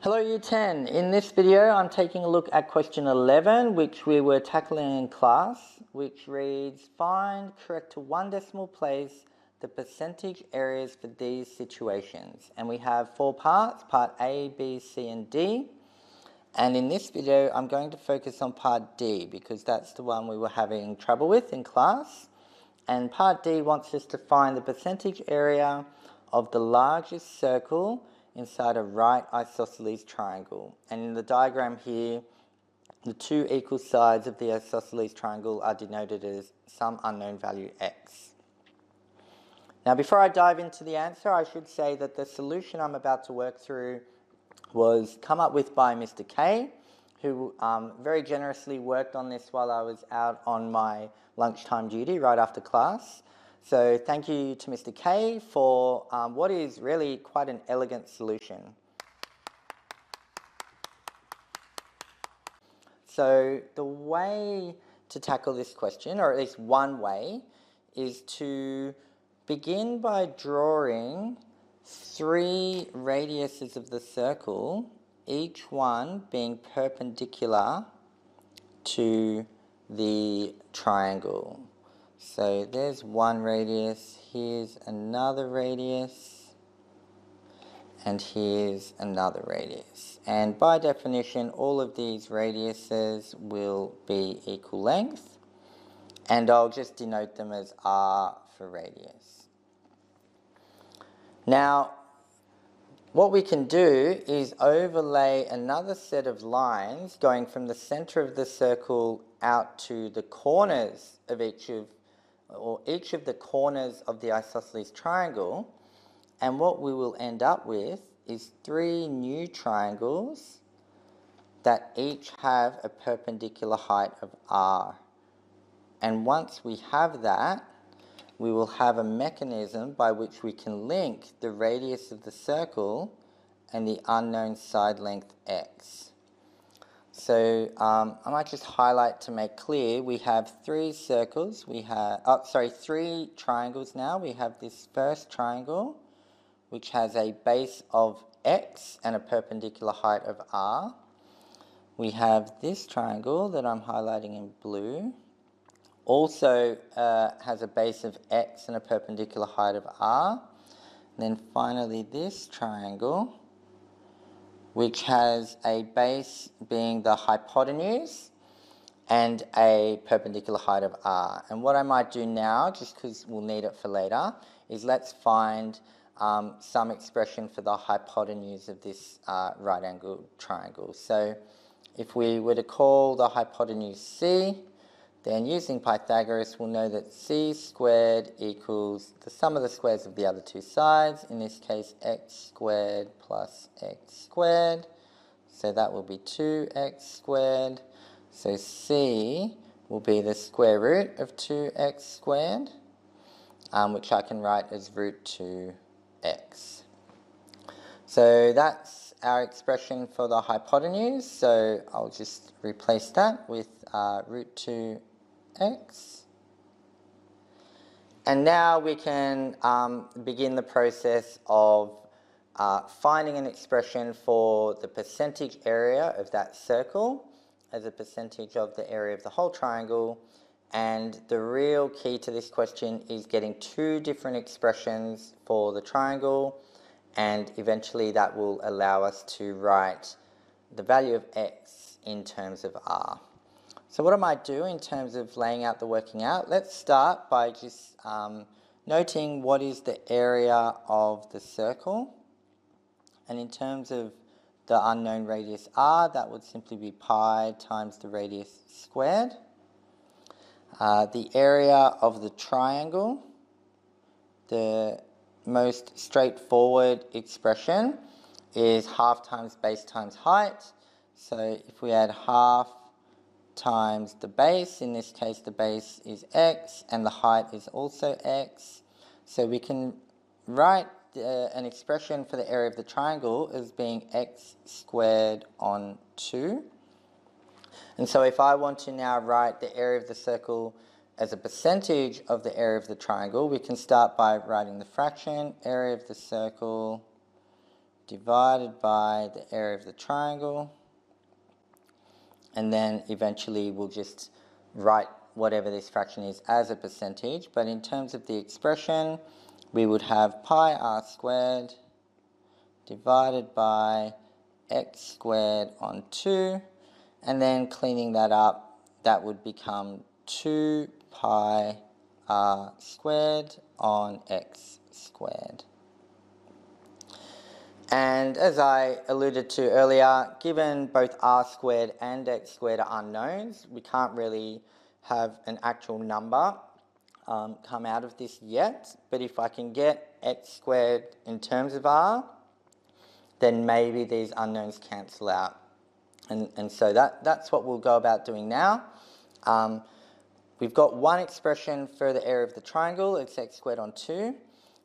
Hello Year 10. In this video I'm taking a look at question 11, which we were tackling in class, which reads, find correct to one decimal place the percentage areas for these situations. And we have four parts, part A, B, C and D. And in this video I'm going to focus on part D because that's the one we were having trouble with in class. And part D wants us to find the percentage area of the largest circle inside a right isosceles triangle. And in the diagram here, the two equal sides of the isosceles triangle are denoted as some unknown value x. Now before I dive into the answer, I should say that the solution I'm about to work through was come up with by Mr. K, who very generously worked on this while I was out on my lunchtime duty right after class. So thank you to Mr. K for what is really quite an elegant solution. So the way to tackle this question, or at least one way, is to begin by drawing three radiuses of the circle, each one being perpendicular to the triangle. So there's one radius, here's another radius, and here's another radius. And by definition, all of these radiuses will be equal length, and I'll just denote them as R for radius. Now, what we can do is overlay another set of lines going from the center of the circle out to the corners of each of the corners of the isosceles triangle, and what we will end up with is three new triangles that each have a perpendicular height of r. And once we have that, we will have a mechanism by which we can link the radius of the circle and the unknown side length x. So I might just highlight to make clear, we have three circles, three triangles now. We have this first triangle, which has a base of x and a perpendicular height of r. We have this triangle that I'm highlighting in blue, also has a base of x and a perpendicular height of r. And then finally this triangle, which has a base being the hypotenuse and a perpendicular height of r. And what I might do now, just because we'll need it for later, is let's find some expression for the hypotenuse of this right angled triangle. So if we were to call the hypotenuse c, then using Pythagoras we'll know that c squared equals the sum of the squares of the other two sides, in this case x squared plus x squared, so that will be 2x squared. So c will be the square root of 2x squared, which I can write as root 2x. So that's our expression for the hypotenuse, so I'll just replace that with root 2x. And now we can begin the process of finding an expression for the percentage area of that circle as a percentage of the area of the whole triangle. And the real key to this question is getting two different expressions for the triangle, and eventually that will allow us to write the value of x in terms of r. So what I might do in terms of laying out the working out, let's start by just noting what is the area of the circle. And in terms of the unknown radius r, that would simply be pi times the radius squared. The area of the triangle, the most straightforward expression is half times base times height. So if we add half times the base, in this case the base is x and the height is also x, so we can write an expression for the area of the triangle as being x squared on 2. And so if I want to now write the area of the circle as a percentage of the area of the triangle, we can start by writing the fraction area of the circle divided by the area of the triangle, and then eventually we'll just write whatever this fraction is as a percentage. But in terms of the expression, we would have pi r squared divided by x squared on 2, and then cleaning that up, that would become 2 pi r squared on x squared. And as I alluded to earlier, given both r squared and x squared are unknowns, we can't really have an actual number come out of this yet. But if I can get x squared in terms of r, then maybe these unknowns cancel out. And so that's what we'll go about doing now. We've got one expression for the area of the triangle, it's x squared on 2.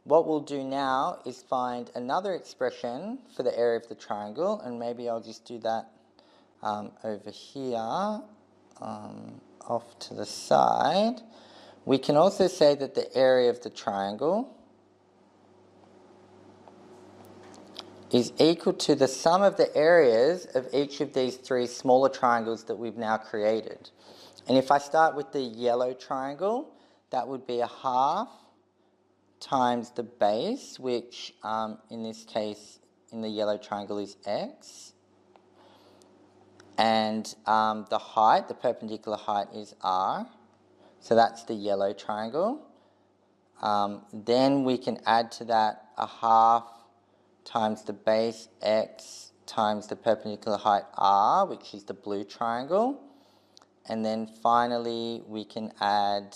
What we'll do now is find another expression for the area of the triangle, and maybe I'll just do that over here, off to the side. We can also say that the area of the triangle is equal to the sum of the areas of each of these three smaller triangles that we've now created. And if I start with the yellow triangle, that would be a half times the base, which in this case, in the yellow triangle, is x. And the height, the perpendicular height, is r. So that's the yellow triangle. Then we can add to that a half times the base x times the perpendicular height r, which is the blue triangle. And then finally we can add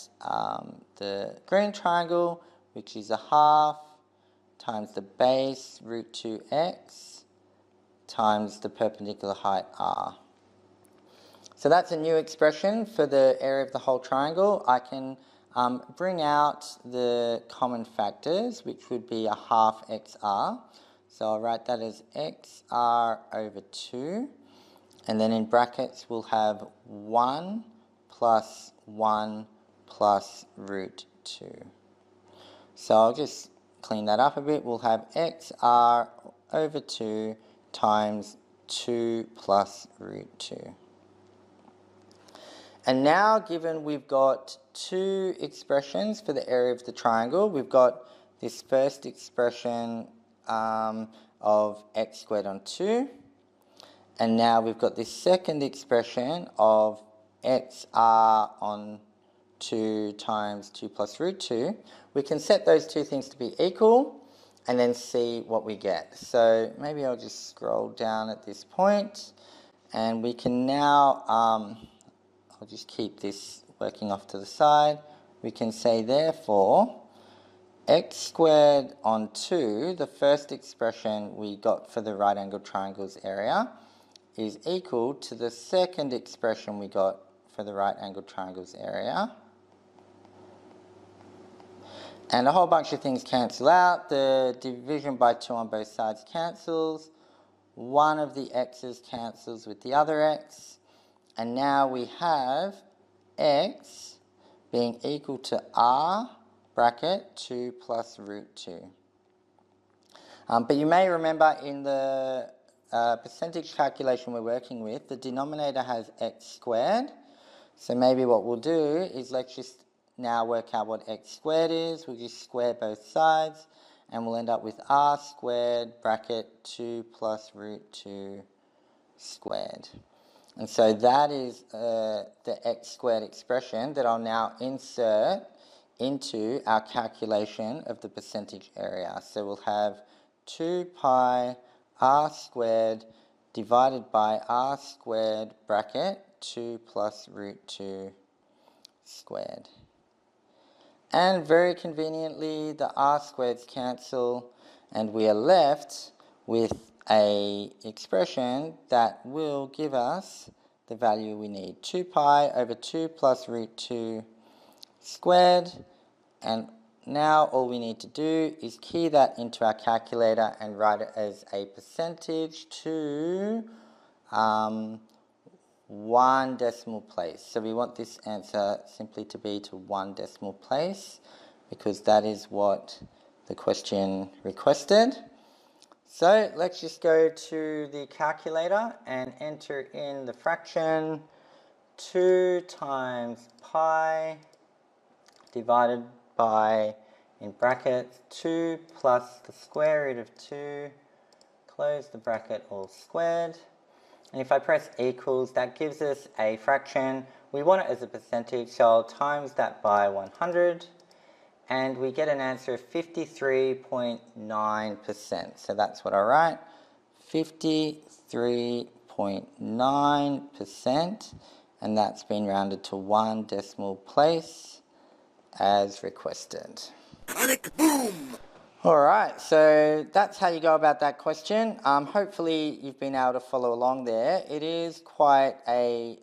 the green triangle, which is a half times the base root 2x times the perpendicular height r. So that's a new expression for the area of the whole triangle. I can bring out the common factors, which would be a half xr. So I'll write that as xr over 2. And then in brackets we'll have 1 plus 1 plus root 2. So I'll just clean that up a bit. We'll have xr over 2 times 2 plus root 2. And now, given we've got two expressions for the area of the triangle, we've got this first expression of x squared on 2, and now we've got this second expression of xr on 2 times 2 plus root 2, we can set those two things to be equal and then see what we get. So maybe I'll just scroll down at this point, and we can now, I'll just keep this working off to the side. We can say therefore x squared on 2, the first expression we got for the right angled triangles area, is equal to the second expression we got for the right angled triangles area. And a whole bunch of things cancel out. The division by 2 on both sides cancels. One of the x's cancels with the other x. And now we have x being equal to r bracket 2 plus root 2. But you may remember in the percentage calculation we're working with, the denominator has x squared. So maybe what we'll do is let's just now work out what x squared is. We'll just square both sides, and we'll end up with r squared bracket 2 plus root 2 squared. And so that is the x squared expression that I'll now insert into our calculation of the percentage area. So we'll have 2 pi r squared divided by r squared bracket 2 plus root 2 squared. And very conveniently, the r squareds cancel, and we are left with an expression that will give us the value we need. 2 pi over 2 plus root 2 squared. And now all we need to do is key that into our calculator and write it as a percentage to 1 decimal place. So we want this answer simply to be to 1 decimal place, because that is what the question requested. So let's just go to the calculator and enter in the fraction 2 times pi divided by, in brackets, 2 plus the square root of 2, close the bracket, all squared. And if I press equals, that gives us a fraction. We want it as a percentage, so I'll times that by 100. And we get an answer of 53.9%. So that's what I write, 53.9%. And that's been rounded to 1 decimal place as requested. Panic boom! Alright, so that's how you go about that question. Hopefully you've been able to follow along there. It is quite a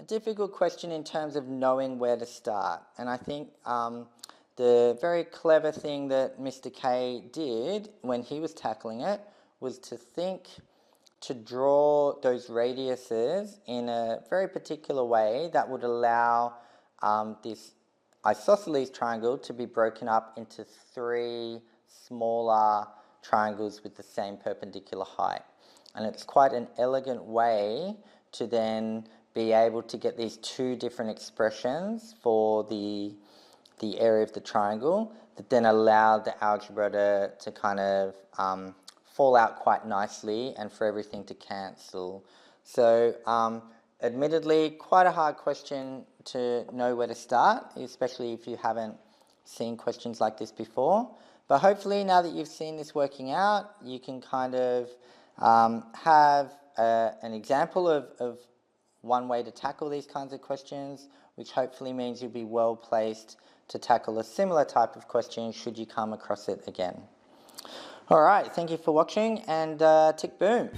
difficult question in terms of knowing where to start. And I think the very clever thing that Mr. K did when he was tackling it was to think to draw those radiuses in a very particular way that would allow this isosceles triangle to be broken up into 3 smaller triangles with the same perpendicular height. And it's quite an elegant way to then be able to get these 2 different expressions for the area of the triangle that then allow the algebra to kind of fall out quite nicely and for everything to cancel. So admittedly, quite a hard question to know where to start, especially if you haven't seen questions like this before. But hopefully now that you've seen this working out, you can kind of have an example of one way to tackle these kinds of questions, which hopefully means you'll be well placed to tackle a similar type of question should you come across it again. Alright, thank you for watching, and tick boom.